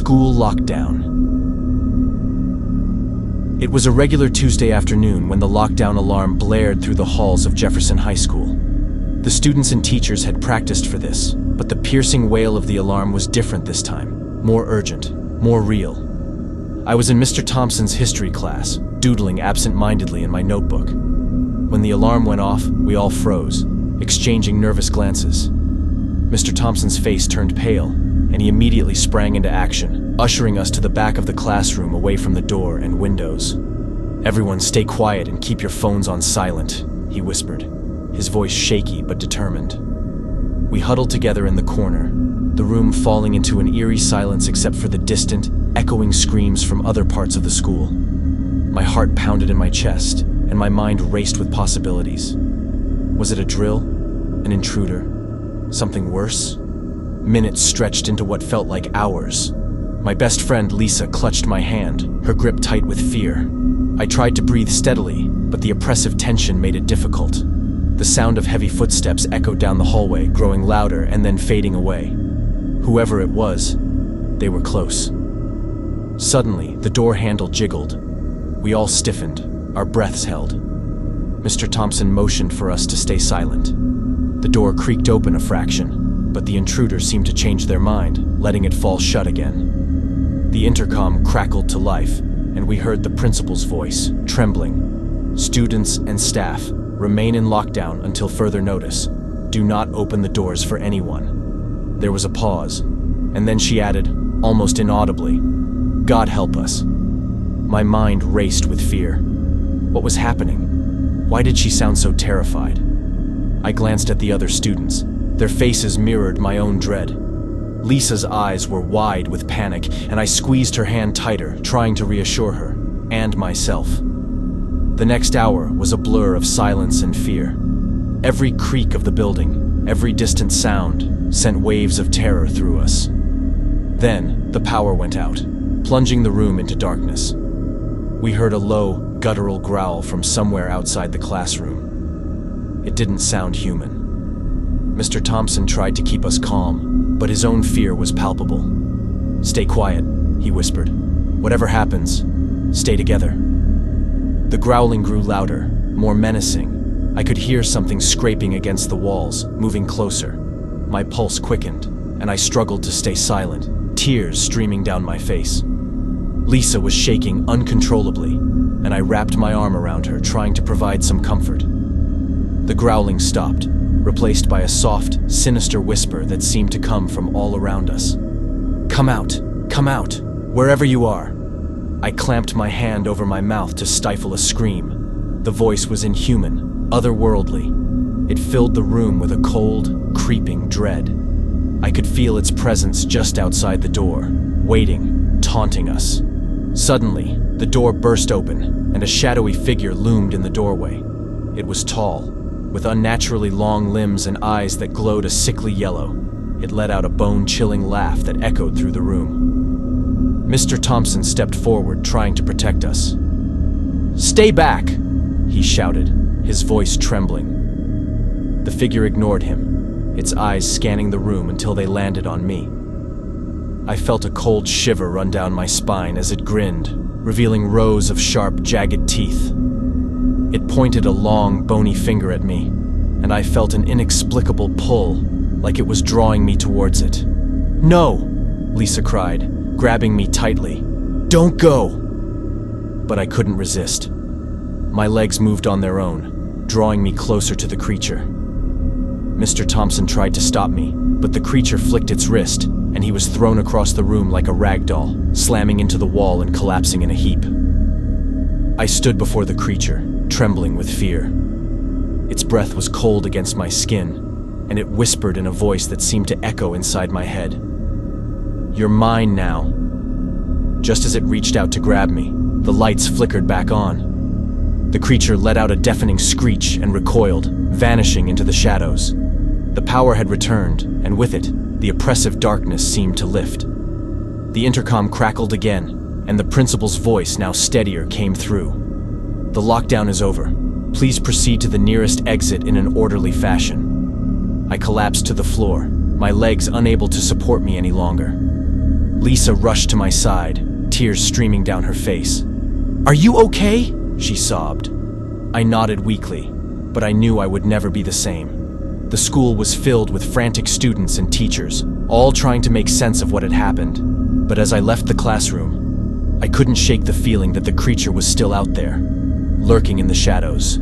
School lockdown. It was a regular Tuesday afternoon when the lockdown alarm blared through the halls of Jefferson High School. The students and teachers had practiced for this, but the piercing wail of the alarm was different this time, more urgent, more real. I was in Mr. Thompson's history class, doodling absent-mindedly in my notebook. When the alarm went off, we all froze, exchanging nervous glances. Mr. Thompson's face turned pale, and he immediately sprang into action, ushering us to the back of the classroom away from the door and windows. "Everyone stay quiet and keep your phones on silent," he whispered, his voice shaky but determined. We huddled together in the corner, the room falling into an eerie silence except for the distant, echoing screams from other parts of the school. My heart pounded in my chest, and my mind raced with possibilities. Was it a drill? An intruder? Something worse? Minutes stretched into what felt like hours. My best friend Lisa clutched my hand, her grip tight with fear. I tried to breathe steadily, but the oppressive tension made it difficult. The sound of heavy footsteps echoed down the hallway, growing louder and then fading away. Whoever it was, they were close. Suddenly, the door handle jiggled. We all stiffened, our breaths held. Mr. Thompson motioned for us to stay silent. The door creaked open a fraction, but the intruders seemed to change their mind, letting it fall shut again. The intercom crackled to life, and we heard the principal's voice, trembling. "Students and staff, remain in lockdown until further notice. Do not open the doors for anyone." There was a pause, and then she added, almost inaudibly, "God help us." My mind raced with fear. What was happening? Why did she sound so terrified? I glanced at the other students. Their faces mirrored my own dread. Lisa's eyes were wide with panic, and I squeezed her hand tighter, trying to reassure her, and myself. The next hour was a blur of silence and fear. Every creak of the building, every distant sound, sent waves of terror through us. Then, the power went out, plunging the room into darkness. We heard a low, guttural growl from somewhere outside the classroom. It didn't sound human. Mr. Thompson tried to keep us calm, but his own fear was palpable. "Stay quiet," he whispered. "Whatever happens, stay together." The growling grew louder, more menacing. I could hear something scraping against the walls, moving closer. My pulse quickened, and I struggled to stay silent, tears streaming down my face. Lisa was shaking uncontrollably, and I wrapped my arm around her, trying to provide some comfort. The growling stopped, replaced by a soft, sinister whisper that seemed to come from all around us. Come out, wherever you are." I clamped my hand over my mouth to stifle a scream. The voice was inhuman, otherworldly. It filled the room with a cold, creeping dread. I could feel its presence just outside the door, waiting, taunting us. Suddenly, the door burst open, and a shadowy figure loomed in the doorway. It was tall, with unnaturally long limbs and eyes that glowed a sickly yellow. It let out a bone-chilling laugh that echoed through the room. Mr. Thompson stepped forward, trying to protect us. "Stay back!" he shouted, his voice trembling. The figure ignored him, its eyes scanning the room until they landed on me. I felt a cold shiver run down my spine as it grinned, revealing rows of sharp, jagged teeth. It pointed a long, bony finger at me, and I felt an inexplicable pull, like it was drawing me towards it. "No!" Lisa cried, grabbing me tightly. "Don't go!" But I couldn't resist. My legs moved on their own, drawing me closer to the creature. Mr. Thompson tried to stop me, but the creature flicked its wrist, and he was thrown across the room like a rag doll, slamming into the wall and collapsing in a heap. I stood before the creature, trembling with fear. Its breath was cold against my skin, and it whispered in a voice that seemed to echo inside my head. "You're mine now." Just as it reached out to grab me, the lights flickered back on. The creature let out a deafening screech and recoiled, vanishing into the shadows. The power had returned, and with it, the oppressive darkness seemed to lift. The intercom crackled again, and the principal's voice, now steadier, came through. "The lockdown is over. Please proceed to the nearest exit in an orderly fashion." I collapsed to the floor, my legs unable to support me any longer. Lisa rushed to my side, tears streaming down her face. "Are you okay?" she sobbed. I nodded weakly, but I knew I would never be the same. The school was filled with frantic students and teachers, all trying to make sense of what had happened. But as I left the classroom, I couldn't shake the feeling that the creature was still out there, lurking in the shadows,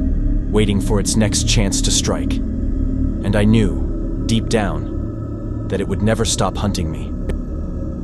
waiting for its next chance to strike. And I knew, deep down, that it would never stop hunting me.